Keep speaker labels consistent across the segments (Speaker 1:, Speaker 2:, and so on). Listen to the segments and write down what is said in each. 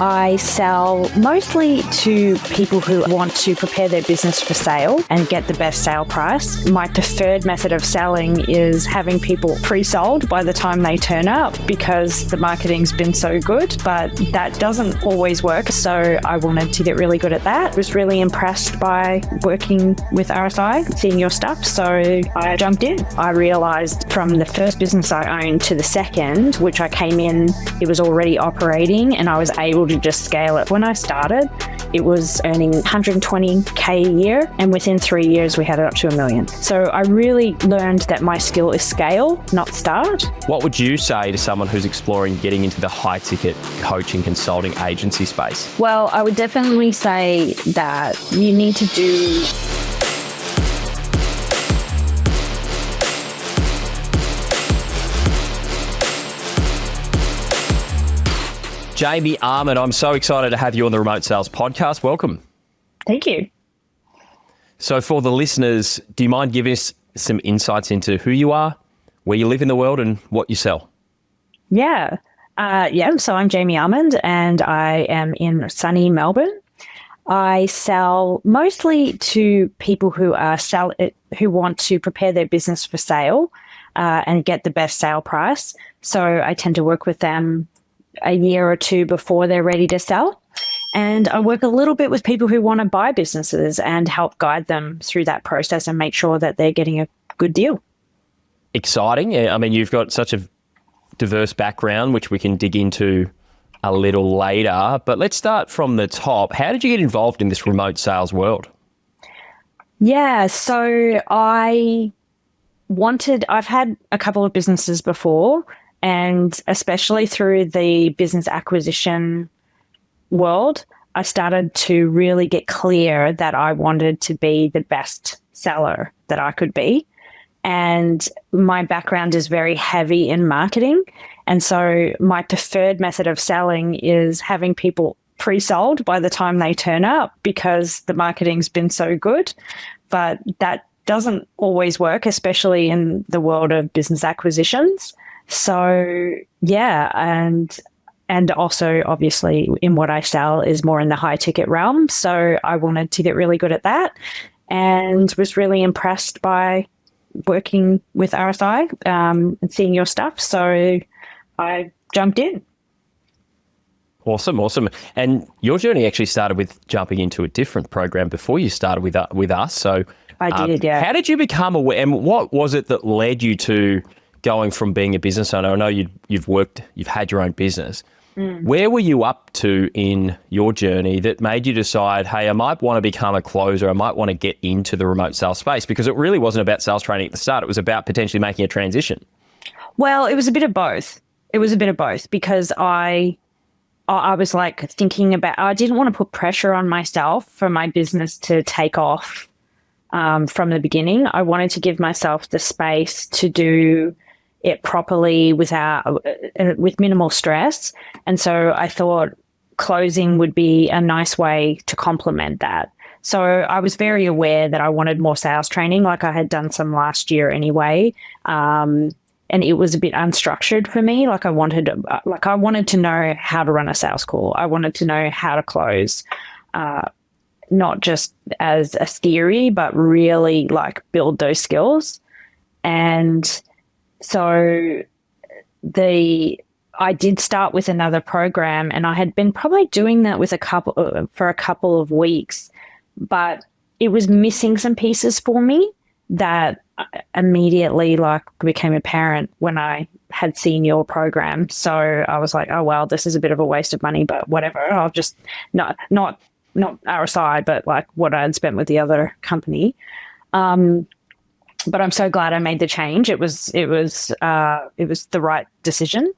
Speaker 1: I sell mostly to people who want to prepare their business for sale and get the best sale price. My preferred method of selling is having people pre-sold by the time they turn up because the marketing's been so good, but that doesn't always work. So I wanted to get really good at that. I was really impressed by working with RSI, seeing your stuff. So I jumped in. I realized from the first business I owned to the second, which I came in, it was already operating and I was able to just scale it. When I started, it was earning 120K a year, and within 3 years, we had it up to $1 million. So I really learned that my skill is scale, not start.
Speaker 2: What would you say to someone who's exploring getting into the high-ticket coaching consulting agency space?
Speaker 1: Well, I would definitely say that you need to do
Speaker 2: Jaime Almond, I'm so excited to have you on the Remote Sales Podcast. Welcome.
Speaker 1: Thank you.
Speaker 2: So for the listeners, do you mind giving us some insights into who you are, where you live in the world, and what you sell?
Speaker 1: Yeah. So I'm Jaime Almond, and I am in sunny Melbourne. I sell mostly to people who want to prepare their business for sale and get the best sale price. So I tend to work with them a year or two before they're ready to sell. And I work a little bit with people who want to buy businesses and help guide them through that process and make sure that they're getting a good deal.
Speaker 2: Exciting. I mean, you've got such a diverse background, which we can dig into a little later. But let's start from the top. How did you get involved in this remote sales world?
Speaker 1: Yeah, so I've had a couple of businesses before, and especially through the business acquisition world, I started to really get clear that I wanted to be the best seller that I could be. And my background is very heavy in marketing. And so my preferred method of selling is having people pre-sold by the time they turn up because the marketing's been so good. But that doesn't always work, especially in the world of business acquisitions. So yeah, and also obviously in what I sell is more in the high ticket realm. So I wanted to get really good at that and was really impressed by working with RSI and seeing your stuff. So I jumped in.
Speaker 2: Awesome. And your journey actually started with jumping into a different program before you started with us. So
Speaker 1: I did, yeah.
Speaker 2: How did you become aware, and what was it that led you to going from being a business owner? I know you've had your own business. Where were you up to in your journey that made you decide, hey, I might want to become a closer, I might want to get into the remote sales space? Because it really wasn't about sales training at the start. It was about potentially making a transition.
Speaker 1: Well, it was a bit of both. Because I was like thinking about, I didn't want to put pressure on myself for my business to take off from the beginning. I wanted to give myself the space to do it properly with minimal stress. And so I thought closing would be a nice way to complement that. So I was very aware that I wanted more sales training, like I had done some last year anyway. And it was a bit unstructured for me. I wanted to know how to run a sales call. I wanted to know how to close, not just as a theory, but really build those skills. And so I did start with another program, and I had been probably doing that for a couple of weeks, but it was missing some pieces for me that immediately became apparent when I had seen your program. So I was like, oh, well, this is a bit of a waste of money, but whatever. I'll just not RSI, but what I had spent with the other company. But I'm so glad I made the change. It was the right decision.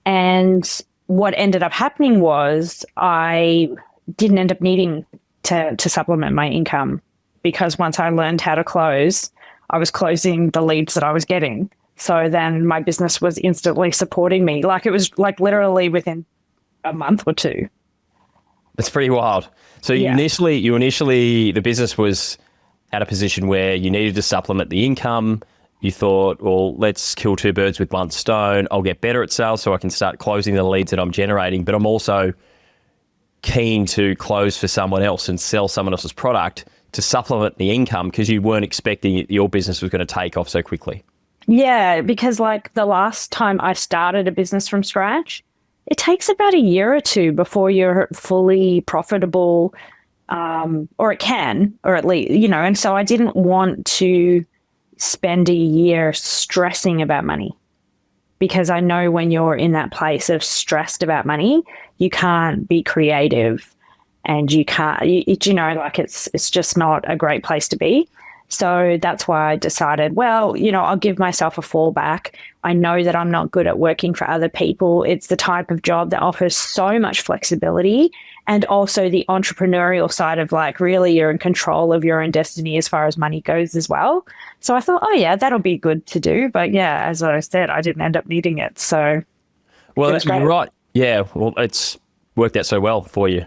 Speaker 1: And what ended up happening was I didn't end up needing to supplement my income, because once I learned how to close, I was closing the leads that I was getting. So then my business was instantly supporting me. It was literally within a month or two.
Speaker 2: That's pretty wild. So
Speaker 1: Yeah.
Speaker 2: initially the business was at a position where you needed to supplement the income. You thought, well, let's kill two birds with one stone. I'll get better at sales so I can start closing the leads that I'm generating, but I'm also keen to close for someone else and sell someone else's product to supplement the income because you weren't expecting your business was going to take off so quickly.
Speaker 1: Yeah, because like the last time I started a business from scratch, it takes about a year or two before you're fully profitable, or it can, or at least, and so I didn't want to spend a year stressing about money, because I know when you're in that place of stressed about money, you can't be creative, and you can't, like it's just not a great place to be. So that's why I decided, well, I'll give myself a fallback. I know that I'm not good at working for other people. It's the type of job that offers so much flexibility, and also the entrepreneurial side of like really you're in control of your own destiny as far as money goes as well. So I thought, oh yeah, that'll be good to do. But yeah, as I said, I didn't end up needing it. So
Speaker 2: well, you're right. Yeah, well, it's worked out so well for you.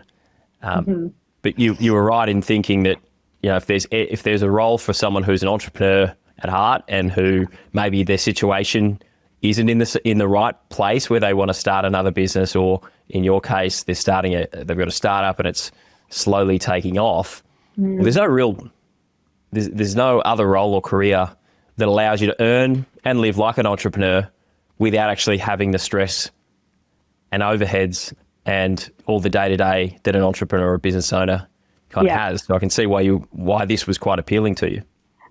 Speaker 2: But you were right in thinking that, if there's a role for someone who's an entrepreneur at heart and who maybe their situation isn't in the right place where they want to start another business, or in your case, they've got a startup and it's slowly taking off. Well, there's no other role or career that allows you to earn and live like an entrepreneur without actually having the stress and overheads and all the day-to-day that an entrepreneur or business owner kind of has. So I can see why this was quite appealing to you.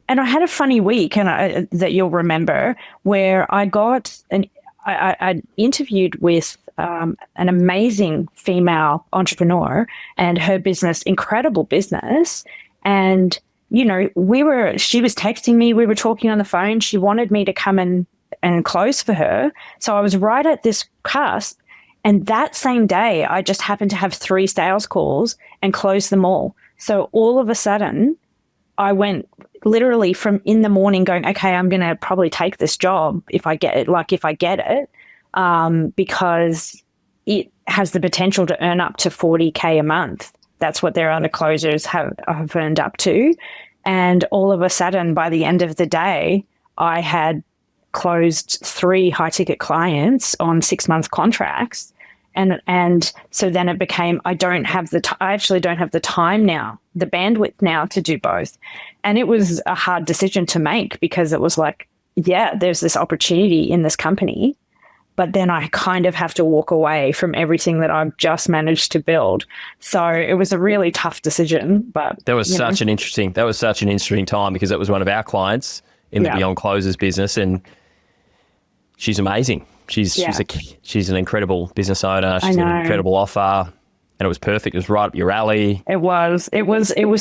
Speaker 1: And I had a funny week, that you'll remember, where I interviewed with an amazing female entrepreneur and her business, incredible business. And, she was texting me, we were talking on the phone. She wanted me to come and close for her. So I was right at this cusp. And that same day, I just happened to have 3 sales calls and closed them all. So all of a sudden, I went literally from in the morning going, okay, I'm going to probably take this job if I get it, because it has the potential to earn up to $40K a month. That's what their other closers have earned up to. And all of a sudden, by the end of the day, I had closed 3 high-ticket clients on 6-month contracts. And so then it became, I actually don't have the time now, the bandwidth now to do both. And it was a hard decision to make, because it was like, yeah, there's this opportunity in this company, but then I kind of have to walk away from everything that I've just managed to build. So it was a really tough decision. But
Speaker 2: that was such an interesting time, because that was one of our clients in the Beyond Closers business, and she's amazing. She's an incredible business owner. She's an incredible offer, and it was perfect. It was right up your alley.
Speaker 1: It was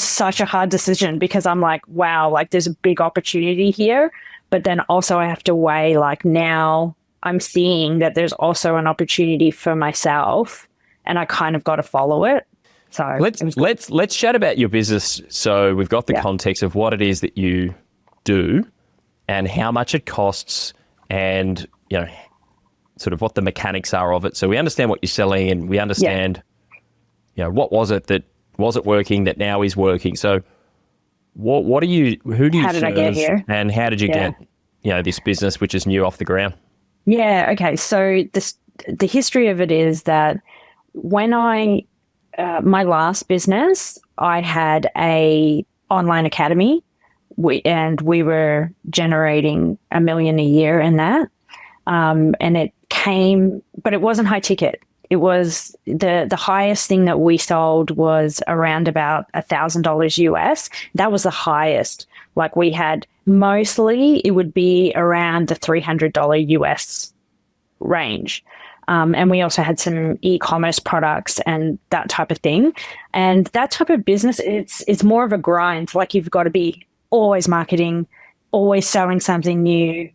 Speaker 1: such a hard decision, because I'm like, wow, like there's a big opportunity here, but then also I have to weigh, like, now I'm seeing that there's also an opportunity for myself, and I kind of got to follow it. So
Speaker 2: let's chat about your business. So we've got the context of what it is that you do and how much it costs, and sort of what the mechanics are of it. So we understand what you're selling, and we understand, what was it that wasn't working that now is working. So who do you
Speaker 1: how did
Speaker 2: serve,
Speaker 1: I get here?
Speaker 2: And how did you get, this business, which is new, off the ground?
Speaker 1: Yeah. Okay. So the history of it is that when my last business, I had a online academy, and we were generating $1 million a year in that. And it came, but it wasn't high ticket. It was the highest thing that we sold was around about $1,000 US. That was the highest. Like, we had mostly, it would be around the $300 US range. And we also had some e-commerce products and that type of thing. And that type of business, it's more of a grind. Like, you've got to be always marketing, always selling something new,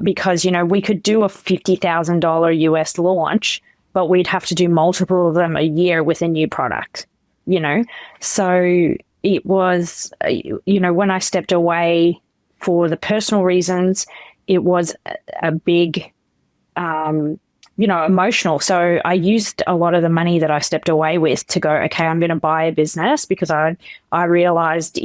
Speaker 1: because, we could do a $50,000 US launch, but we'd have to do multiple of them a year with a new product, So it was, when I stepped away for the personal reasons, it was a big, emotional. So I used a lot of the money that I stepped away with to go, okay, I'm going to buy a business, because I realized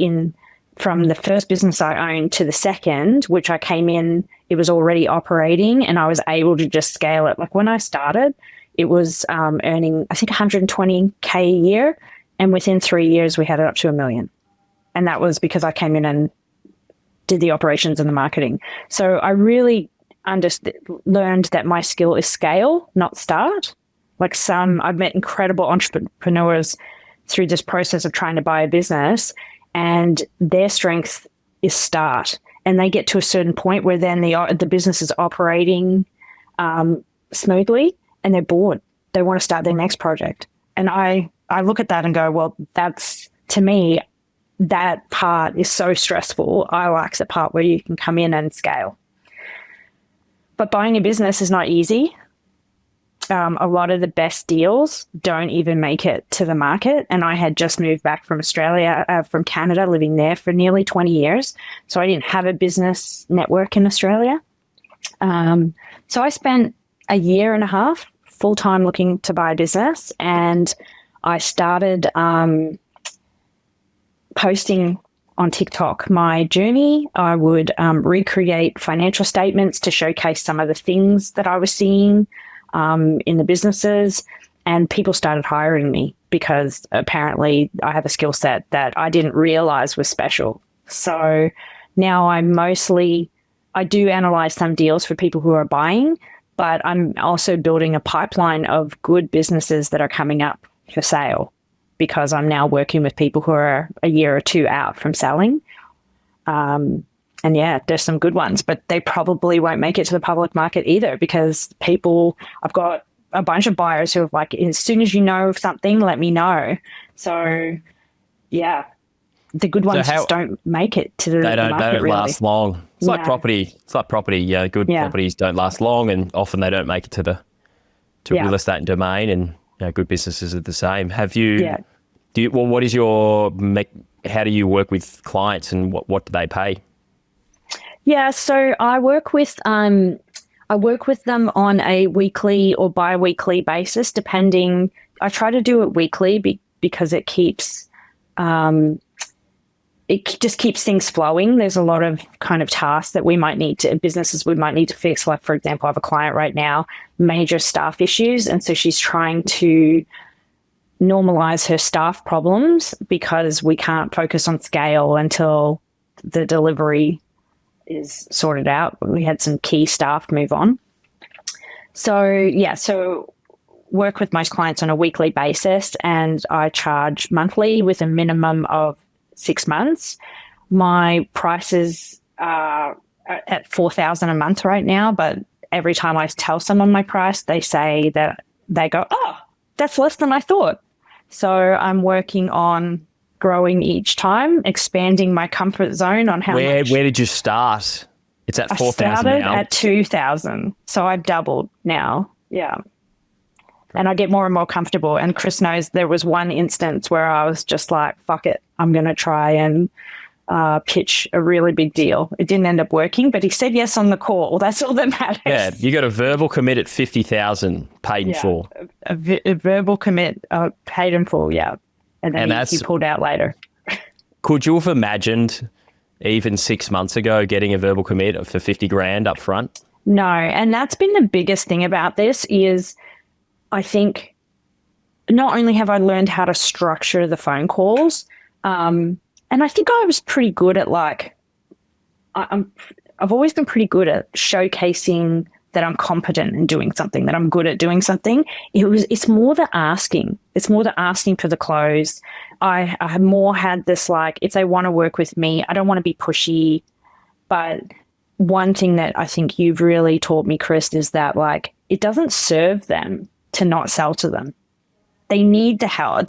Speaker 1: from the first business I owned to the second, which I came in, it was already operating, and I was able to just scale it. Like, when I started, it was earning, I think, 120K a year. And within 3 years, we had it up to $1 million. And that was because I came in and did the operations and the marketing. So I really learned that my skill is scale, not start. Like I've met incredible entrepreneurs through this process of trying to buy a business, and their strength is start. And they get to a certain point where then the business is operating smoothly and they're bored. They want to start their next project. And I look at that and go, well, that's, to me, that part is so stressful. I like the part where you can come in and scale. But buying a business is not easy. A lot of the best deals don't even make it to the market. And I had just moved back from from Canada, living there for nearly 20 years. So I didn't have a business network in Australia. So I spent a year and a half full-time looking to buy a business. And I started posting on TikTok my journey. I would recreate financial statements to showcase some of the things that I was seeing in the businesses, and people started hiring me because apparently I have a skill set that I didn't realize was special. So now I do analyze some deals for people who are buying, but I'm also building a pipeline of good businesses that are coming up for sale because I'm now working with people who are a year or two out from selling. And yeah, there's some good ones, but they probably won't make it to the public market either because I've got a bunch of buyers who are like, as soon as you know of something, let me know. So yeah, the good ones just don't make it to the market.
Speaker 2: They don't
Speaker 1: really
Speaker 2: last long. It's like property. It's like property. Yeah, good properties don't last long, and often they don't make it to real estate domain. And good businesses are the same. Have you? Yeah. What is how do you work with clients, and what do they pay?
Speaker 1: Yeah, so I work with them on a weekly or bi-weekly basis, depending. I try to do it weekly because it just keeps things flowing. There's a lot of kind of tasks that businesses we might need to fix. Like, for example, I have a client right now, major staff issues, and so she's trying to normalize her staff problems because we can't focus on scale until the delivery is sorted out. We had some key staff move on. So work with most clients on a weekly basis, and I charge monthly with a minimum of 6 months. My prices are at $4,000 a month right now, but every time I tell someone my price, they say that they go, oh, that's less than I thought. So I'm working on growing each time, expanding my comfort zone on how much. Where
Speaker 2: did you start? It's at 4,000 now. I started
Speaker 1: at 2,000, so I've doubled now. Yeah. And I get more and more comfortable. And Kris knows there was one instance where I was just like, fuck it, I'm going to try and pitch a really big deal. It didn't end up working, but he said yes on the call. That's all that matters.
Speaker 2: Yeah, you got a verbal commit at 50,000 paid in full.
Speaker 1: A verbal commit paid in full, yeah. And then he pulled out later.
Speaker 2: Could you have imagined even 6 months ago getting a verbal commit for 50 grand up front?
Speaker 1: No, and that's been the biggest thing about this is I think not only have I learned how to structure the phone calls, and I think I was pretty good at I've always been pretty good at showcasing that I'm competent in doing something, that I'm good at doing something. It's more the asking. It's more the asking for the close. I have more had this if they want to work with me, I don't want to be pushy. But one thing that I think you've really taught me, Kris, is that it doesn't serve them to not sell to them. They need the help.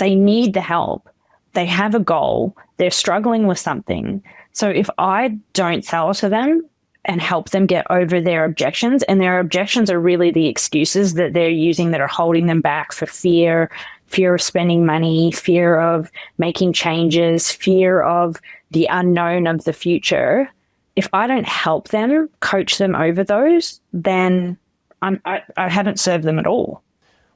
Speaker 1: They have a goal. They're struggling with something. So if I don't sell to them and help them get over their objections, and their objections are really the excuses that they're using that are holding them back for fear of spending money, fear of making changes, fear of the unknown of the future. If I don't help them, coach them over those, then I haven't served them at all.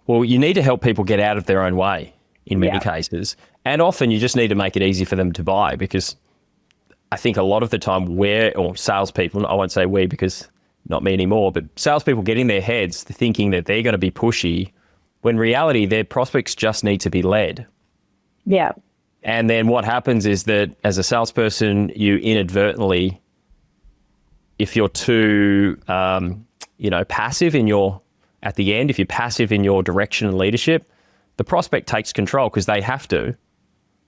Speaker 2: Well, you need to help people get out of their own way in many cases. And often you just need to make it easy for them to buy, because I think a lot of the time salespeople, I won't say we because not me anymore, but salespeople get in their heads thinking that they're going to be pushy when reality, their prospects just need to be led.
Speaker 1: Yeah.
Speaker 2: And then what happens is that as a salesperson, you inadvertently, if you're too, passive at the end, if you're passive in your direction and leadership, the prospect takes control because they have to.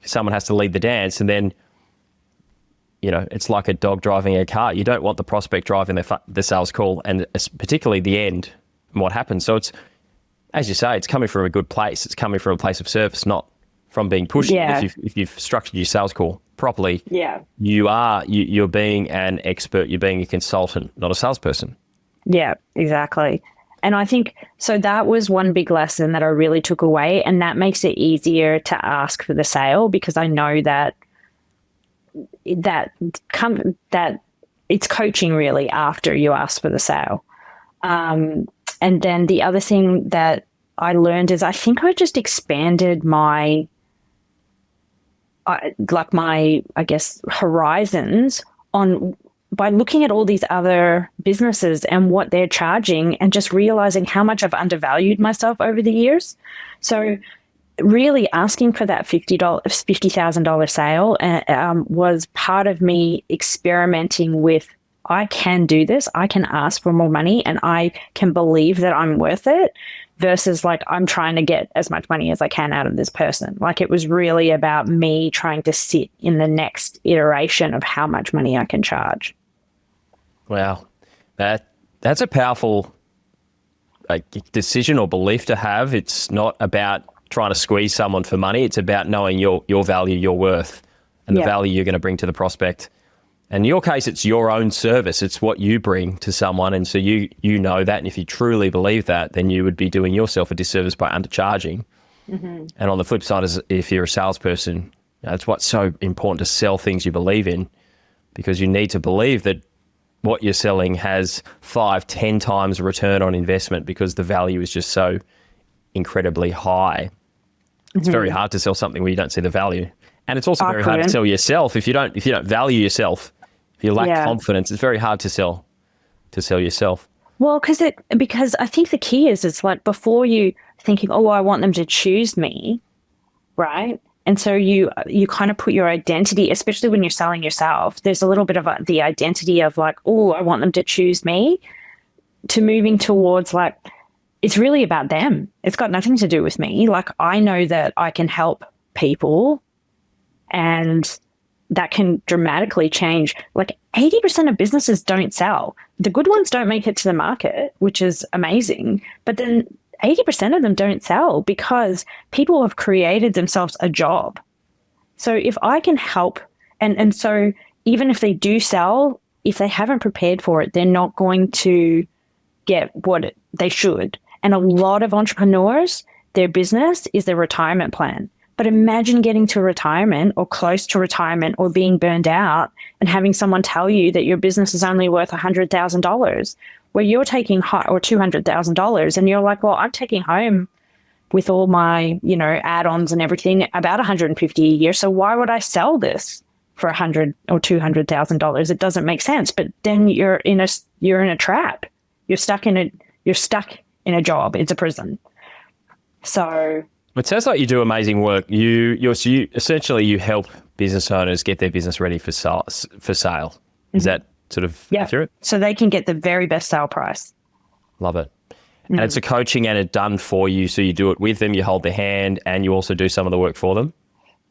Speaker 2: Someone has to lead the dance, and then, it's like a dog driving a car. You don't want the prospect driving the sales call, and particularly the end and what happens. So it's, as you say, it's coming from a good place. It's coming from a place of service, not from being pushy.
Speaker 1: Yeah.
Speaker 2: If you've structured your sales call properly,
Speaker 1: Yeah.
Speaker 2: you're being an expert. You're being a consultant, not a salesperson.
Speaker 1: Yeah, exactly. And I think, so that was one big lesson that I really took away, and that makes it easier to ask for the sale because I know that it's coaching really after you ask for the sale. And then the other thing that I learned is I think I just expanded my horizons by looking at all these other businesses and what they're charging and just realizing how much I've undervalued myself over the years. So really asking for that $50,000 sale was part of me experimenting with, I can do this, I can ask for more money, and I can believe that I'm worth it, versus like I'm trying to get as much money as I can out of this person. Like it was really about me trying to sit in the next iteration of how much money I can charge.
Speaker 2: Wow. That's a powerful decision or belief to have. It's not about trying to squeeze someone for money. It's about knowing your value, your worth, and the value you're going to bring to the prospect. And in your case, it's your own service. It's what you bring to someone. And so you know that. And if you truly believe that, then you would be doing yourself a disservice by undercharging. Mm-hmm. And on the flip side, is if you're a salesperson, it's what's so important to sell things you believe in, because you need to believe that what you're selling has 5-10 times return on investment, because the value is just so incredibly high. It's very hard to sell something where you don't see the value. And it's also very hard to sell yourself if you don't value yourself. If you lack confidence, it's very hard to sell yourself.
Speaker 1: Well, because I think the key is it's like before you thinking, oh, I want them to choose me, right? And so you kind of put your identity, especially when you're selling yourself, there's a little bit of the identity of like, oh, I want them to choose me, to moving towards like, it's really about them. It's got nothing to do with me. Like I know that I can help people, and that can dramatically change. Like 80% of businesses don't sell. The good ones don't make it to the market, which is amazing. But then 80% of them don't sell because people have created themselves a job. So if I can help, and so even if they do sell, if they haven't prepared for it, they're not going to get what they should. And a lot of entrepreneurs, their business is their retirement plan. But imagine getting to retirement or close to retirement or being burned out and having someone tell you that your business is only worth $100,000, where you're taking or $200,000, and you're like, well, I'm taking home with all my, add-ons and everything about $150 a year. So why would I sell this for $100,000 or $200,000? It doesn't make sense. But then you're in a trap. You're stuck in a job. It's a prison. So
Speaker 2: it sounds like you do amazing work. You essentially you help business owners get their business ready for sale. Is that sort of accurate?
Speaker 1: So they can get the very best sale price.
Speaker 2: Love it. And it's a coaching and it's done for you. So you do it with them, you hold their hand, and you also do some of the work for them?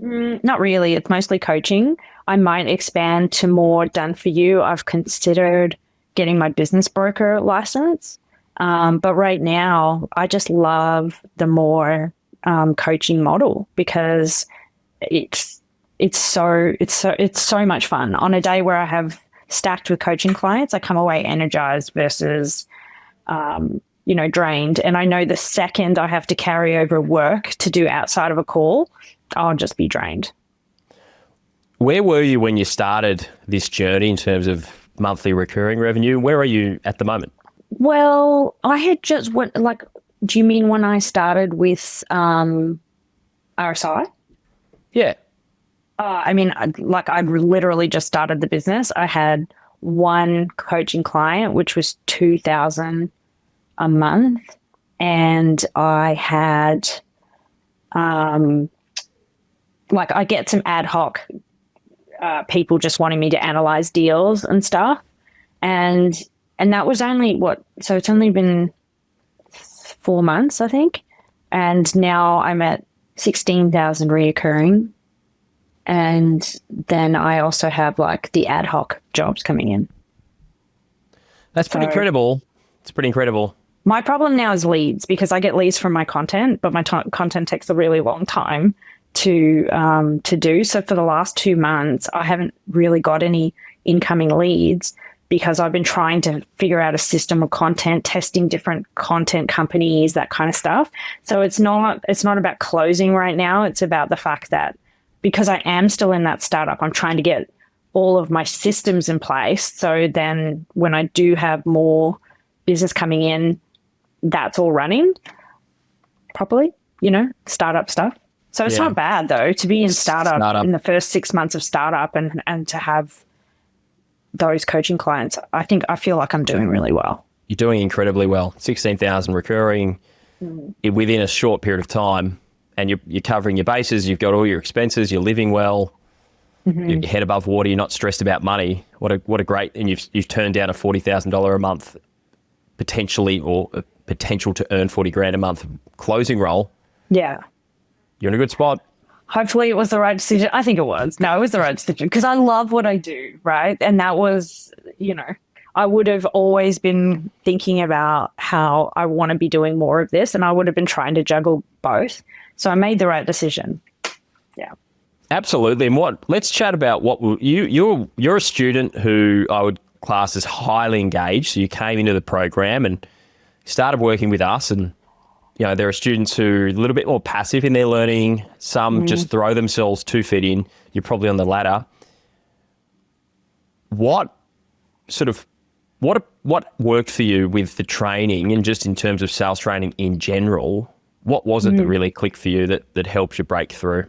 Speaker 1: Not really. It's mostly coaching. I might expand to more done for you. I've considered getting my business broker license. But right now, I just love the more coaching model, because it's so much fun. On a day where I have stacked with coaching clients, I come away energized versus drained. And I know the second I have to carry over work to do outside of a call, I'll just be drained.
Speaker 2: Where were you when you started this journey in terms of monthly recurring revenue? Where are you at the moment?
Speaker 1: Well, I had just do you mean when I started with RSI?
Speaker 2: Yeah.
Speaker 1: I literally just started the business. I had one coaching client, which was $2,000 a month. and I had, like, I get some ad hoc people just wanting me to analyze deals and stuff. And that was only so it's only been 4 months, I think. And now I'm at 16,000 reoccurring. And then I also have like the ad hoc jobs coming in.
Speaker 2: That's pretty incredible. It's pretty incredible.
Speaker 1: My problem now is leads, because I get leads from my content, but my content takes a really long time to do. So for the last 2 months, I haven't really got any incoming leads, because I've been trying to figure out a system of content, testing different content companies, that kind of stuff. So it's not about closing right now. It's about the fact that because I am still in that startup, I'm trying to get all of my systems in place. So then when I do have more business coming in, that's all running properly, startup stuff. So it's not bad though to be in startup in the first 6 months of startup and to have those coaching clients. I feel like I'm doing really well.
Speaker 2: You're doing incredibly well. 16,000 recurring within a short period of time, and you're covering your bases. You've got all your expenses. You're living well. You're head above water. You're not stressed about money. What a great, and you've turned down a $40,000 a month potentially, or a potential to earn 40 grand a month closing role.
Speaker 1: Yeah,
Speaker 2: you're in a good spot.
Speaker 1: Hopefully it was the right decision. I think it was. No, it was the right decision, because I love what I do, right? And that was, I would have always been thinking about how I want to be doing more of this, and I would have been trying to juggle both. So I made the right decision. Yeah.
Speaker 2: Absolutely. And let's chat about you're a student who I would class as highly engaged. So you came into the program and started working with us, and there are students who are a little bit more passive in their learning. Some just throw themselves 2 feet in. You're probably on the latter. What worked for you with the training, and just in terms of sales training in general? What was it that really clicked for you that helped you break through?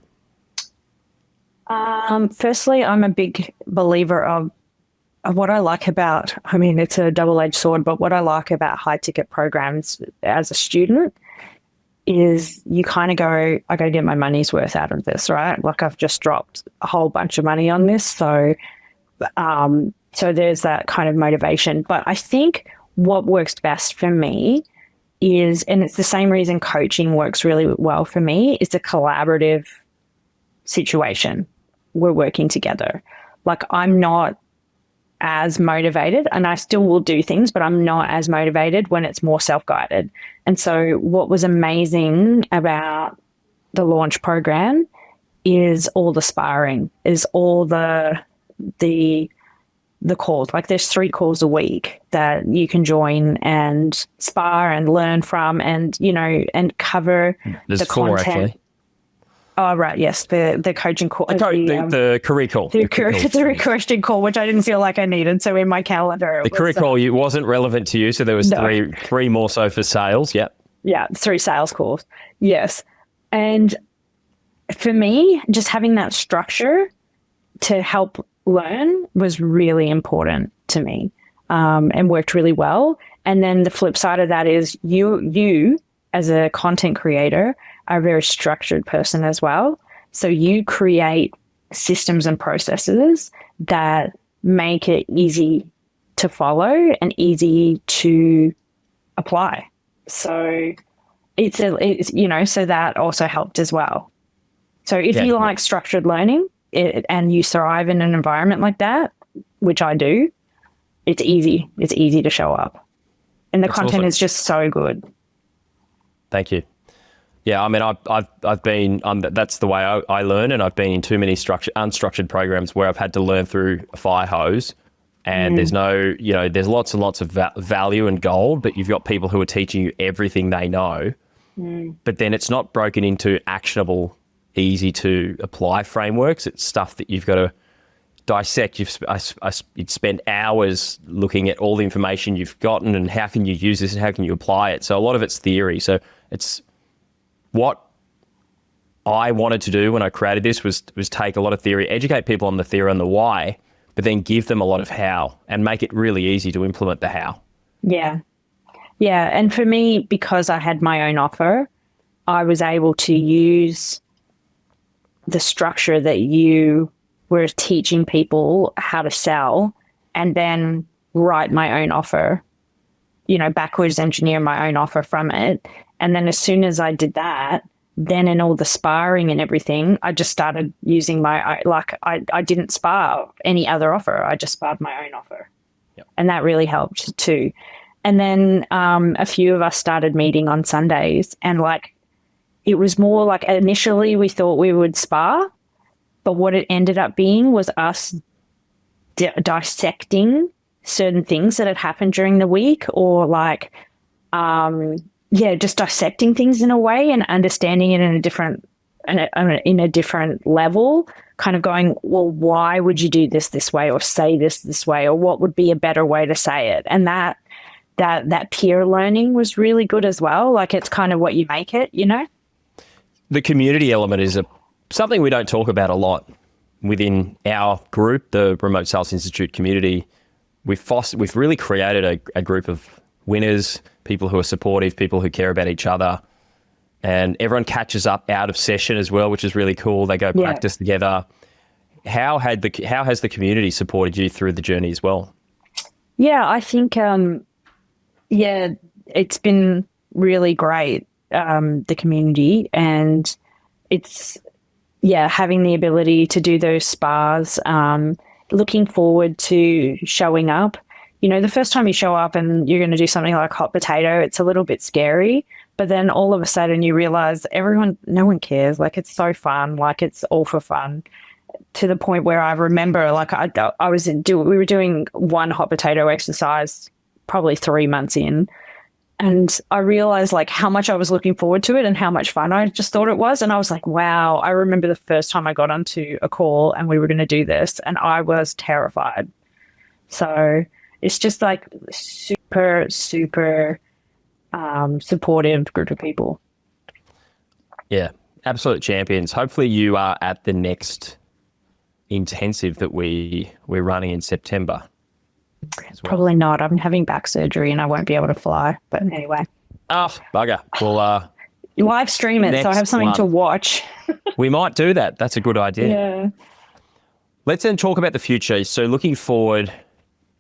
Speaker 1: Firstly, I'm a big believer of what I like about, it's a double-edged sword, but what I like about high ticket programs as a student is you kind of go, I got to get my money's worth out of this, right? Like, I've just dropped a whole bunch of money on this. So there's that kind of motivation. But I think what works best for me is, and it's the same reason coaching works really well for me, is a collaborative situation. We're working together. Like, I'm not as motivated, and I still will do things, but I'm not as motivated when it's more self-guided. And so what was amazing about the launch program is all the sparring, is all the calls. Like, there's 3 calls a week that you can join and spar and learn from, and and cover
Speaker 2: there's
Speaker 1: the
Speaker 2: 4
Speaker 1: content.
Speaker 2: actually.
Speaker 1: Oh, right. Yes. The coaching call.
Speaker 2: The career call.
Speaker 1: The career coaching call, which I didn't feel like I needed. So in my calendar,
Speaker 2: the career call wasn't relevant to you. So there was three more so for sales. Yep.
Speaker 1: Yeah. 3 sales calls. Yes. And for me, just having that structure to help learn was really important to me, and worked really well. And then the flip side of that is you as a content creator are a very structured person as well. So you create systems and processes that make it easy to follow and easy to apply. So it's so that also helped as well. So if you like structured learning and you thrive in an environment like that, which I do, it's easy. It's easy to show up. And the content is just so good.
Speaker 2: Thank you. Yeah, I've been that's the way I learn, and I've been in too many unstructured programs where I've had to learn through a fire hose, and there's there's lots and lots of value and gold, but you've got people who are teaching you everything they know, but then it's not broken into actionable, easy to apply frameworks. It's stuff that you've got to dissect. You'd spend hours looking at all the information you've gotten and how can you use this and how can you apply it. So a lot of it's theory. So it's what I wanted to do when I created this was take a lot of theory, educate people on the theory and the why, but then give them a lot of how and make it really easy to implement the how.
Speaker 1: Yeah. Yeah. And for me, because I had my own offer, I was able to use the structure that you were teaching people how to sell and then write my own offer, backwards engineer my own offer from it. And then as soon as I did that, then in all the sparring and everything, I just started using I didn't spar any other offer. I just sparred my own offer.
Speaker 2: Yep.
Speaker 1: And that really helped too. And then a few of us started meeting on Sundays, and it was more like initially we thought we would spar, but what it ended up being was us dissecting certain things that had happened during the week, or just dissecting things in a way and understanding it in a different level, kind of going, well, why would you do this way, or say this way, or what would be a better way to say it? And that peer learning was really good as well. Like, it's kind of what you make it,
Speaker 2: The community element is something we don't talk about a lot within our group, the Remote Sales Institute community. We've really created a group of winners, people who are supportive, people who care about each other, and everyone catches up out of session as well, which is really cool. They go practice together. How has the community supported you through the journey as well?
Speaker 1: Yeah, I think it's been really great, the community, and it's having the ability to do those spars, looking forward to showing up. The first time you show up and you're going to do something like hot potato, it's a little bit scary, but then all of a sudden you realize no one cares. Like, it's so fun. Like, it's all for fun, to the point where I remember, we were doing one hot potato exercise probably 3 months in, and I realized how much I was looking forward to it and how much fun I just thought it was. And I was like, wow, I remember the first time I got onto a call and we were going to do this, and I was terrified. So it's just super, super supportive group of people.
Speaker 2: Yeah, absolute champions. Hopefully you are at the next intensive that we're running in September. Well.
Speaker 1: Probably not. I'm having back surgery and I won't be able to fly. But anyway.
Speaker 2: Oh, bugger. Well,
Speaker 1: live stream it so I have something to watch.
Speaker 2: We might do that. That's a good idea.
Speaker 1: Yeah.
Speaker 2: Let's then talk about the future. So looking forward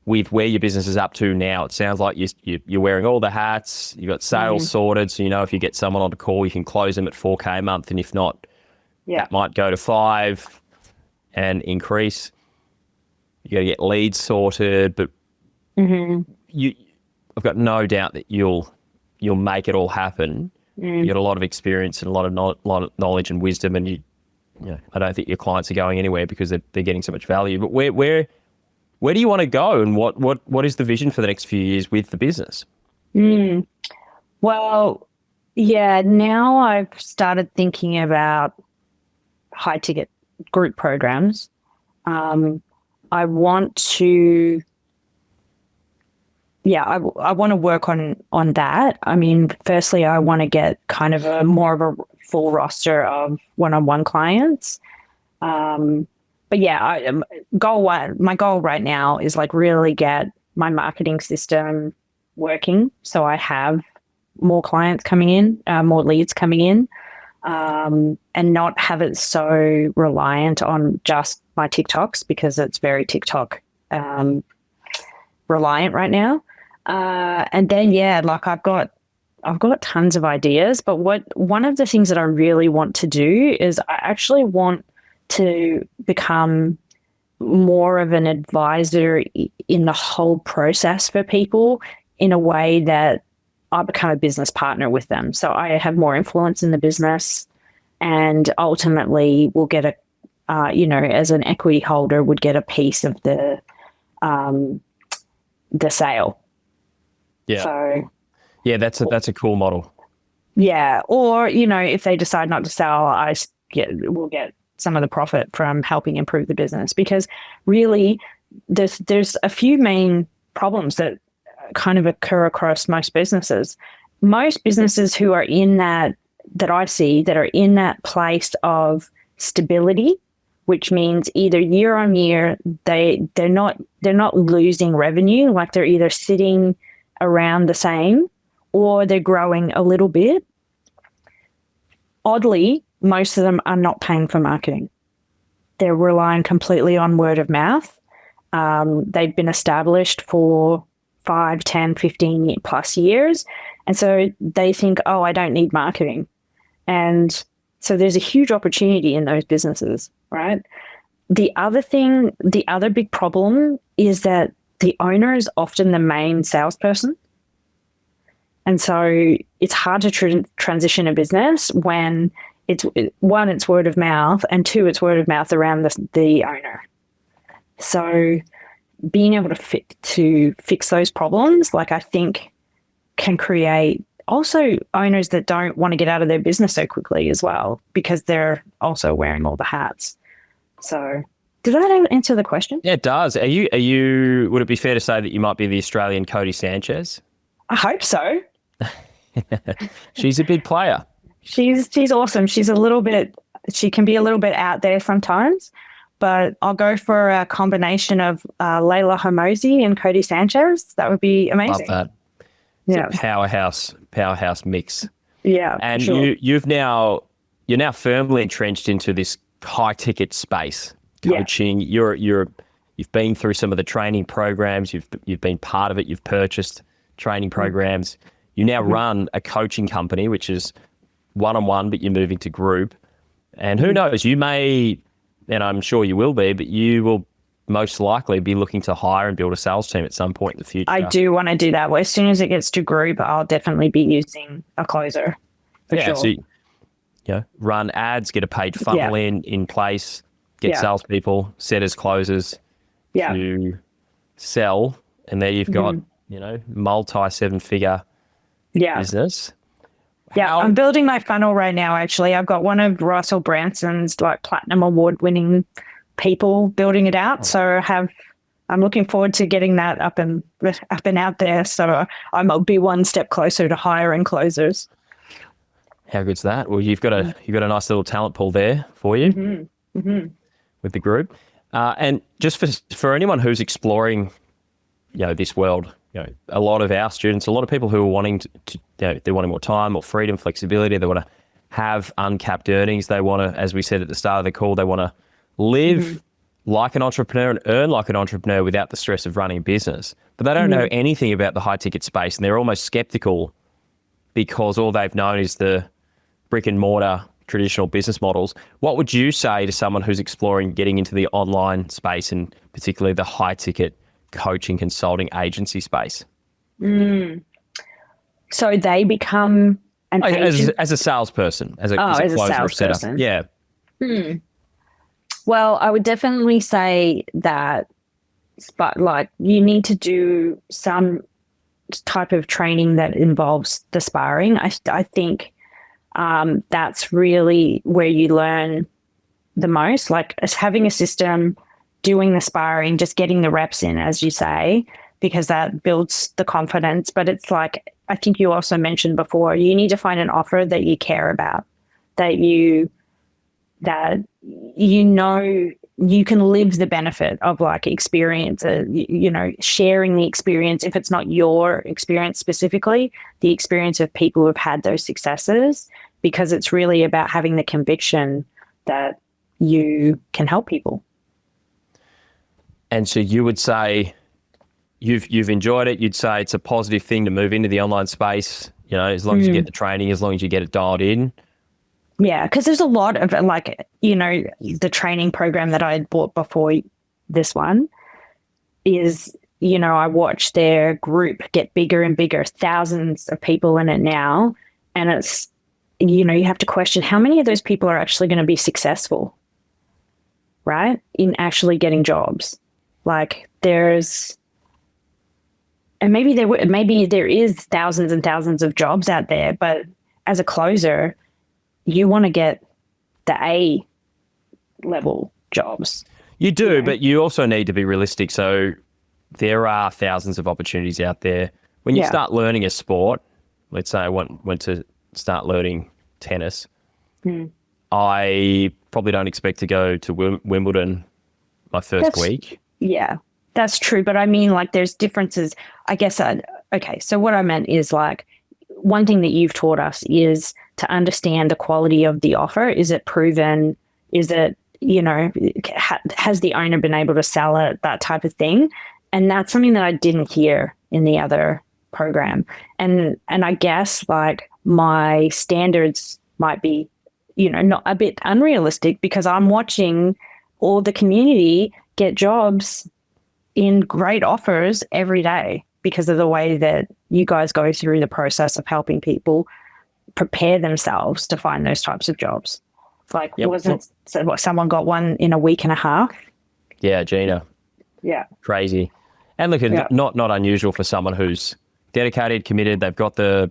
Speaker 2: with where your business is up to now, it sounds like you're wearing all the hats, you've got sales sorted, so if you get someone on the call, you can close them at $4,000 a month, and if not, that might go to $5,000 and increase. You got to get leads sorted, but I've got no doubt that you'll make it all happen. You got a lot of experience and a lot of knowledge and wisdom, and I don't think your clients are going anywhere because they're getting so much value. But where do you want to go, and what is the vision for the next few years with the business?
Speaker 1: Well, now I've started thinking about high ticket group programs. I want to, I want to work on that. I mean, firstly, I want to get kind of more of a full roster of one-on-one clients. But my goal right now is really get my marketing system working, so I have more clients coming in, more leads coming in, and not have it so reliant on just my TikToks, because it's very TikTok reliant right now. And then I've got tons of ideas, but one of the things that I really want to do is I actually want to become more of an advisor in the whole process for people, in a way that I become a business partner with them. So I have more influence in the business, and ultimately will get as an equity holder, would get a piece of the sale.
Speaker 2: Yeah.
Speaker 1: So
Speaker 2: that's a cool model.
Speaker 1: Yeah. Or, if they decide not to sell, we'll get some of the profit from helping improve the business, because really there's a few main problems that kind of occur across most businesses. Most businesses who are in that I see that are in that place of stability, which means either year on year they're not losing revenue, like they're either sitting around the same, or they're growing a little bit, oddly, most of them are not paying for marketing. They're relying completely on word of mouth. They've been established for 5, 10, 15 plus years. And so they think, oh, I don't need marketing. And so there's a huge opportunity in those businesses, right? The other big problem is that the owner is often the main salesperson. And so it's hard to transition a business when it's word of mouth, and two, it's word of mouth around the owner. So being able to fix those problems, like, I think can create also owners that don't want to get out of their business so quickly as well, because they're also wearing all the hats. So did that answer the question?
Speaker 2: Yeah, it does. Are you, would it be fair to say that you might be the Australian Cody Sanchez?
Speaker 1: I hope so.
Speaker 2: She's a big player.
Speaker 1: She's awesome. She can be a little bit out there sometimes, but I'll go for a combination of Layla Hormozi and Cody Sanchez. That would be amazing.
Speaker 2: Love that. It's a powerhouse mix.
Speaker 1: Yeah.
Speaker 2: And
Speaker 1: sure.
Speaker 2: you're now firmly entrenched into this high ticket space, coaching. Yeah. You've been through some of the training programs. You've been part of it. You've purchased training programs. You now run a coaching company, which is one-on-one, but you're moving to group. And who knows, you may, and I'm sure you will be, but you will most likely be looking to hire and build a sales team at some point in the future.
Speaker 1: I do want to do that. Well, as soon as it gets to group, I'll definitely be using a closer. For sure.
Speaker 2: So run ads, get a paid funnel in place, get salespeople, setters, closers to sell, and there you've got multi 7-figure business.
Speaker 1: Yeah, I'm building my funnel right now, actually. I've got one of Russell Branson's like platinum award-winning people building it out. So I'm looking forward to getting that up and out there. So I'll be one step closer to hiring closers.
Speaker 2: How good's that? Well, you've got a nice little talent pool there for you with the group. And just for anyone who's exploring, this world, a lot of our students, a lot of people who are wanting to they're wanting more time or freedom, flexibility. They want to have uncapped earnings. They want to, as we said at the start of the call, they want to live like an entrepreneur and earn like an entrepreneur without the stress of running a business. But they don't know anything about the high ticket space, and they're almost skeptical because all they've known is the brick and mortar traditional business models. What would you say to someone who's exploring getting into the online space, and particularly the high ticket coaching, consulting, agency space?
Speaker 1: So they become an agent?
Speaker 2: As a salesperson, as a closer or setter. Yeah.
Speaker 1: Well, I would definitely say that, but like, you need to do some type of training that involves the sparring. I think that's really where you learn the most, like as having a system, doing the sparring, just getting the reps in, as you say, because that builds the confidence. But it's like, I think you also mentioned before, you need to find an offer that you care about, that you can live the benefit of, like, experience, sharing the experience. If it's not your experience specifically, the experience of people who have had those successes, because it's really about having the conviction that you can help people.
Speaker 2: And so you would say you've enjoyed it. You'd say it's a positive thing to move into the online space, as long as you get the training, as long as you get it dialed in.
Speaker 1: Yeah, because there's a lot of, the training program that I had bought before this one is, I watch their group get bigger and bigger, thousands of people in it now. And it's, you have to question how many of those people are actually going to be successful, right, in actually getting jobs. Like, maybe there is thousands and thousands of jobs out there, but as a closer, you want to get the A level jobs.
Speaker 2: You do, but you also need to be realistic. So there are thousands of opportunities out there. When you start learning a sport, let's say I went to start learning tennis, I probably don't expect to go to Wimbledon my first week.
Speaker 1: Yeah, that's true. But I mean, like, there's differences. I guess, okay, so what I meant is, like, one thing that you've taught us is to understand the quality of the offer. Is it proven? Is it, has the owner been able to sell it? That type of thing. And that's something that I didn't hear in the other program. And I guess like my standards might be, not a bit unrealistic, because I'm watching all the community get jobs in great offers every day because of the way that you guys go through the process of helping people prepare themselves to find those types of jobs. It's like, someone got one in a week and a half?
Speaker 2: Yeah, Gina.
Speaker 1: Yeah.
Speaker 2: Crazy. And look, not unusual for someone who's dedicated, committed. They've got they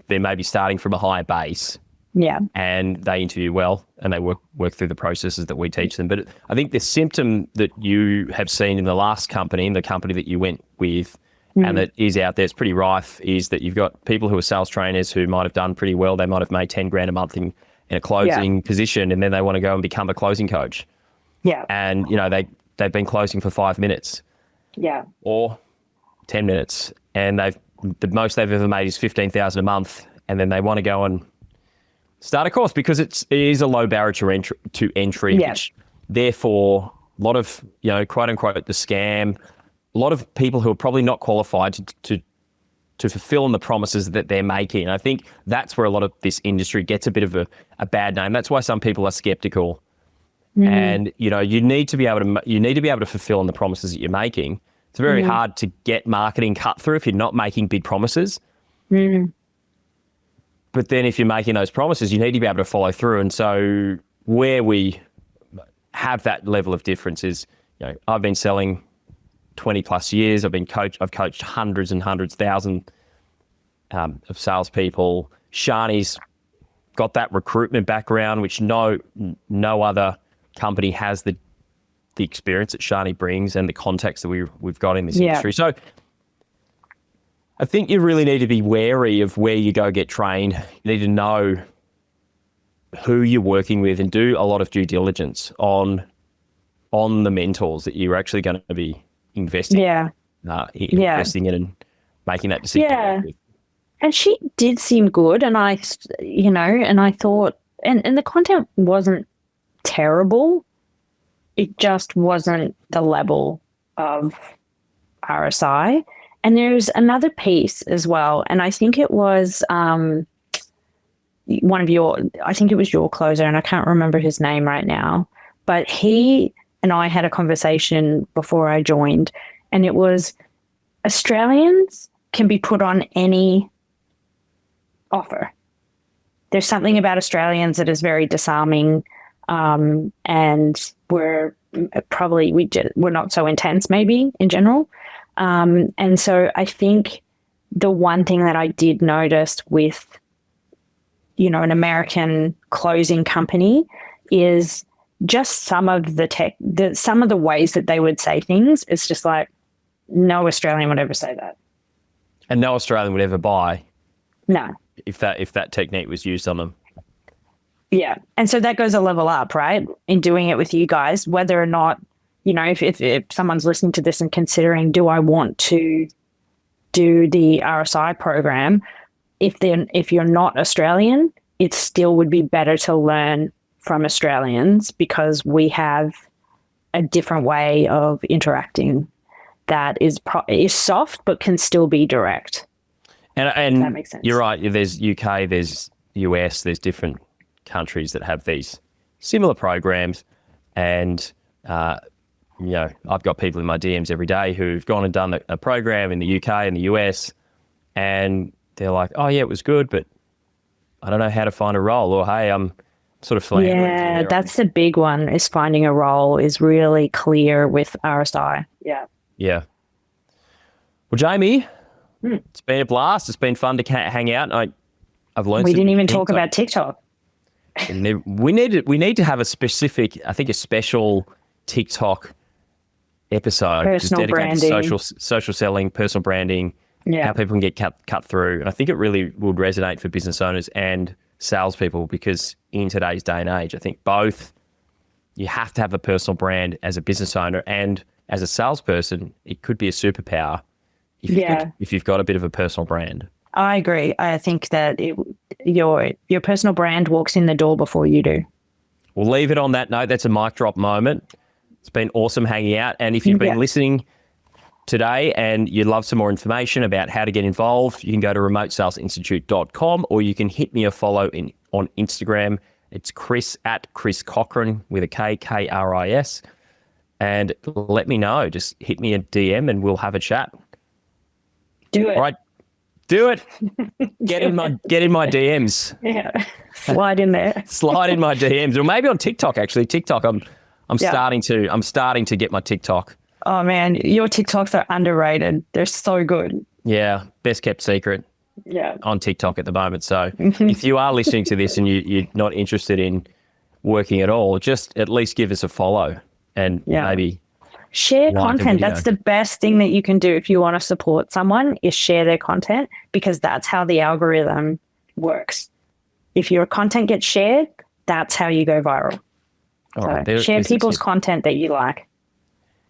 Speaker 2: may be starting from a higher base.
Speaker 1: Yeah.
Speaker 2: And they interview well and they work through the processes that we teach them. But I think the symptom that you have seen in the last company, in the company that you went with, and that is out there, it's pretty rife, is that you've got people who are sales trainers who might have done pretty well. They might have made 10 grand a month in a closing position, and then they want to go and become a closing coach.
Speaker 1: Yeah.
Speaker 2: And, they've been closing for 5 minutes.
Speaker 1: Yeah.
Speaker 2: Or 10 minutes. And the most they've ever made is $15,000 a month. And then they want to go and start a course because it is a low barrier to entry, which therefore a lot of, quote unquote, the scam, a lot of people who are probably not qualified to fulfill on the promises that they're making. And I think that's where a lot of this industry gets a bit of a bad name. That's why some people are skeptical. And, you need to be able to fulfill on the promises that you're making. It's very hard to get marketing cut through if you're not making big promises. But then if you're making those promises, you need to be able to follow through. And so where we have that level of difference is, I've been selling 20 plus years. I've coached hundreds and hundreds, thousands of salespeople. Shani's got that recruitment background, which no other company has the experience that Shani brings and the context that we've got in this industry. So I think you really need to be wary of where you go get trained. You need to know who you're working with and do a lot of due diligence on the mentors that you're actually going to be investing investing in and making that decision.
Speaker 1: Yeah. And she did seem good, and I thought, and the content wasn't terrible. It just wasn't the level of RSI. And there's another piece as well, and I think it was I think it was your closer, and I can't remember his name right now, but he and I had a conversation before I joined, and it was Australians can be put on any offer. There's something about Australians that is very disarming, and we're not so intense maybe in general. And so I think the one thing that I did notice with, an American closing company is just some of the ways that they would say things. It's just like, no Australian would ever say that.
Speaker 2: And no Australian would ever buy.
Speaker 1: No.
Speaker 2: If that technique was used on them.
Speaker 1: Yeah. And so that goes a level up, right? In doing it with you guys, whether or not, if someone's listening to this and considering, do I want to do the RSI program? If you're not Australian, it still would be better to learn from Australians because we have a different way of interacting that is soft but can still be direct.
Speaker 2: And
Speaker 1: that makes sense.
Speaker 2: You're right. There's UK, there's US, there's different countries that have these similar programs. And, I've got people in my DMs every day who've gone and done a program in the UK and the US, and they're like, oh, yeah, it was good, but I don't know how to find a role, or, hey, I'm sort of floundering.
Speaker 1: Yeah, that's the big one, is finding a role is really clear with RSI. Yeah.
Speaker 2: Yeah. Well, Jaime, it's been a blast. It's been fun to hang out. I've learned.
Speaker 1: We didn't even talk about TikTok.
Speaker 2: We need to have a special TikTok episode.
Speaker 1: Personal branding.
Speaker 2: To social selling, personal branding, how people can get cut through. And I think it really would resonate for business owners and salespeople, because in today's day and age, I think both, you have to have a personal brand as a business owner, and as a salesperson, it could be a superpower if you've got a bit of a personal brand.
Speaker 1: I agree. I think that your personal brand walks in the door before you do.
Speaker 2: We'll leave it on that note. That's a mic drop moment. It's been awesome hanging out. And if you've been listening today and you'd love some more information about how to get involved, you can go to remotesalesinstitute.com, or you can hit me a follow on Instagram. It's Kris at Kris Cochrane with a K, K-R-I-S. And let me know. Just hit me a DM and we'll have a chat.
Speaker 1: Do it.
Speaker 2: All right. Do it. Get in my DMs.
Speaker 1: Yeah. Slide in there.
Speaker 2: Slide in my DMs. Or maybe on TikTok, actually. TikTok, I'm starting to get my TikTok.
Speaker 1: Oh man, your TikToks are underrated. They're so good.
Speaker 2: Yeah, best kept secret.
Speaker 1: Yeah.
Speaker 2: On TikTok at the moment. So if you are listening to this and you're not interested in working at all, just at least give us a follow and maybe
Speaker 1: share content. That's the best thing that you can do if you want to support someone, is share their content, because that's how the algorithm works. If your content gets shared, that's how you go viral.
Speaker 2: All right,
Speaker 1: share people's content that you like.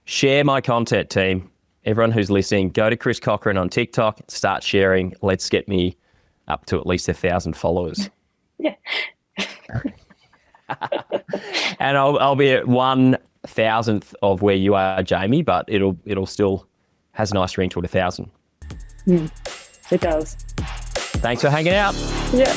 Speaker 2: Share my content, team. Everyone who's listening, go to Kris Cochrane on TikTok, start sharing. Let's get me up to at least 1,000 followers.
Speaker 1: Yeah.
Speaker 2: And I'll be at 1,000th of where you are, Jamie, but it'll still has a nice ring to 1,000.
Speaker 1: It does.
Speaker 2: Thanks for hanging out.
Speaker 1: Yeah.